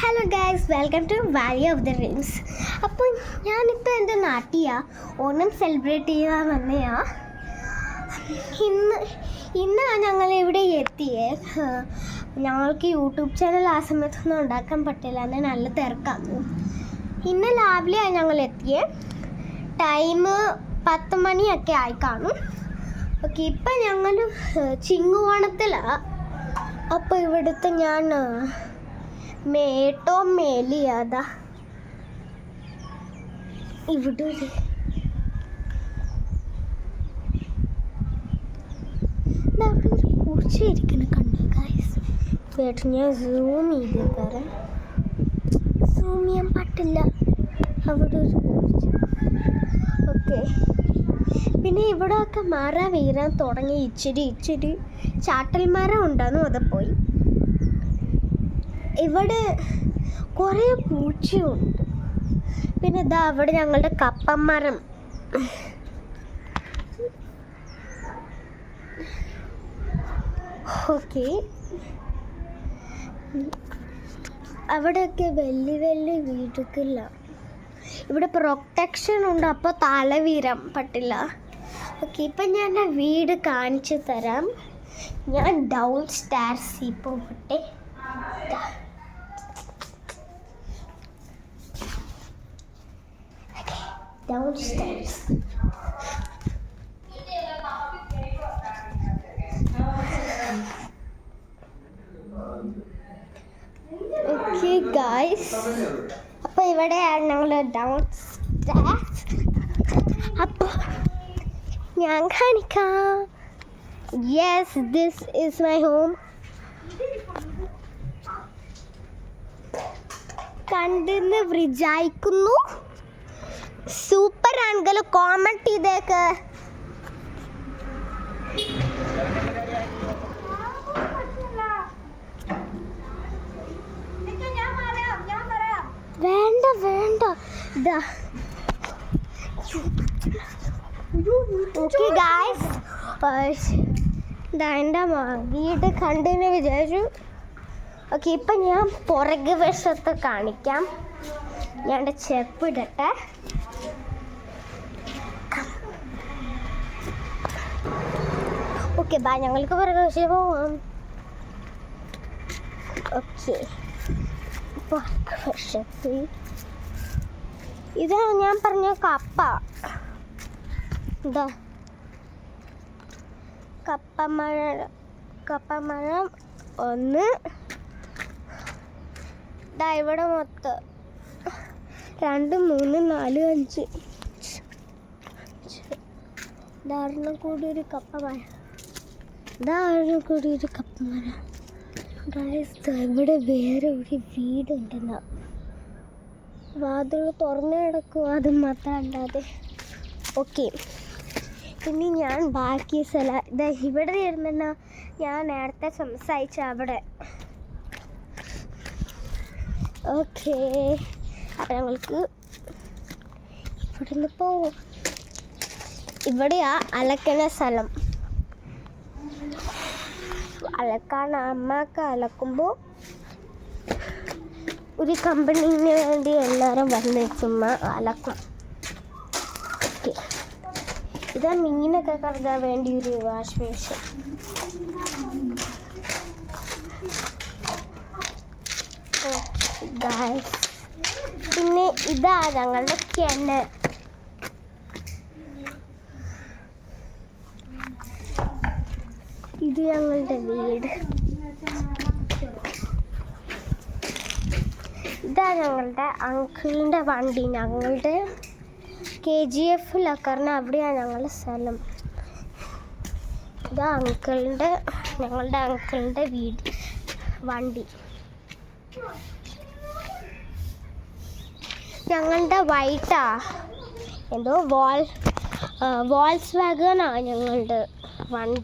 Hello guys, welcome to valley of the dreams. അപ്പോൾ ഞാനിപ്പോൾ എൻ്റെ നാട്ടിലാണ് ഓണം സെലിബ്രേറ്റ് ചെയ്യാൻ വന്നയാ. ഇന്നാണ് ഞങ്ങൾ ഇവിടെ എത്തിയേ. ഞങ്ങൾക്ക് യൂട്യൂബ് ചാനൽ ആ സമയത്തൊന്നും ഉണ്ടാക്കാൻ പറ്റില്ല, അന്ന് നല്ല തിരക്കാന്നു. ഇന്ന് രാവിലെയാണ് ഞങ്ങൾ എത്തിയേ. ടൈം 10 മണിയൊക്കെ ആയി കാണും. ഓക്കെ, ഇപ്പം ഞങ്ങൾ ചിങ്ങുവോണത്തിലാണ്. അപ്പോൾ ഇവിടുത്തെ ഞാൻ മേട്ടോ മേലിയാതാ ഇവിടെ പൂച്ചയിരിക്കുന്ന കണ്ടു ഗൈസ്. കേട്ട് ഞാൻ സൂം ചെയ്ത് തരാം. സൂം ചെയ്യാൻ പറ്റില്ല, അവിടെ ഒരു പൂച്ച. ഓക്കെ, പിന്നെ ഇവിടെ ഒക്കെ മരം വീരാൻ തുടങ്ങി. ഇച്ചിരി ചാട്ടൽ മരം ഉണ്ടായിരുന്നു, അത് പോയി. ഇവിടെ കുറേ പൂച്ചയുണ്ട്. പിന്നെ ഇതാ അവിടെ ഞങ്ങളുടെ കപ്പമരം. ഓക്കെ, അവിടെയൊക്കെ വലിയ വീടുകളില്ല. ഇവിടെ പ്രൊട്ടക്ഷൻ ഉണ്ട്, അപ്പോൾ തല വീരാൻ പറ്റില്ല. ഓക്കെ, ഇപ്പം ഞാൻ വീട് കാണിച്ചു തരാം. ഞാൻ ഡൗൺ സ്റ്റെയർസിൽ പോകട്ടെ. Downstairs. Okay guys, അപ്പോൾ ഇവിടെയാണ് ഞങ്ങൾ ഡൗൺ സ്റ്റെയർസ്. അപ്പോൾ ഞാൻ കാണിക്കാം. Yes, this is my home. കണ്ടെന്ന് വിചാരിക്കുന്നു. സൂപ്പർ ആണെങ്കിലും കോമന്റ് ചെയ്തേക്ക്. വേണ്ട ഇതാ. ഓക്കെ ഗായ്സ്, എൻ്റെ വീട് കണ്ടെന്ന് വിചാരിച്ചു. ഓക്കെ, ഇപ്പം ഞാൻ പുറകു വശത്ത് കാണിക്കാം. ഞാൻ എൻ്റെ ചെരുപ്പ് ഇടട്ടെ. ഓക്കെ, ബാ, ഞങ്ങൾക്ക് പുറകു വശം പോവാം. ഓക്കെ, പുറകു വശത്ത് ഇതാണ് ഞാൻ പറഞ്ഞ ഇതാ കപ്പമരം ഒന്ന്. ഇതാ ഇവിടെ മൊത്തം 2, 3, 4, 5 ധാരണം കൂടി ഒരു കപ്പമരം. ഇവിടെ വേറെ ഒരു വീടുണ്ടെന്ന വാതിൽ തുറന്നു കിടക്കും, അത് മാത്രം അല്ലാതെ. ഓക്കെ, പിന്നെ ഞാൻ ബാക്കി സ്ഥലം ഇതാ ഇവിടെ ഇരുന്ന ഞാൻ നേരത്തെ സംസാരിച്ച അവിടെ. ഓക്കെ, അപ്പം ഞങ്ങൾക്ക് ഇവിടെ നിന്ന് പോവും. ഇവിടെയാ അലക്കണ സ്ഥലം. അമ്മക്ക് അലക്കുമ്പോൾ ഒരു കമ്പനീന് വേണ്ടി എല്ലാവരും വന്ന് ചുമ്മാ അലക്കും. ഓക്കെ, ഇതാ മീനൊക്കെ കഴുകാൻ വേണ്ടി ഒരു വാഷ് ബേസിൻ. പിന്നെ ഇതാ ഞങ്ങളുടെ കിണർ. ഇത് ഞങ്ങളുടെ വീട്. ഇതാ ഞങ്ങളുടെ അങ്കിളിൻ്റെ വണ്ടി. ഞങ്ങളുടെ KGF ലക്കറിന് അവിടെയാണ് ഞങ്ങളുടെ സ്ഥലം. ഇതാ ഞങ്ങളുടെ അങ്കിളിൻ്റെ വീട് വണ്ടി. ഞങ്ങളുടെ വൈറ്റാ എന്തോ വോൾസ് വാഗനാണ് ഞങ്ങളുടെ വണ്ടി.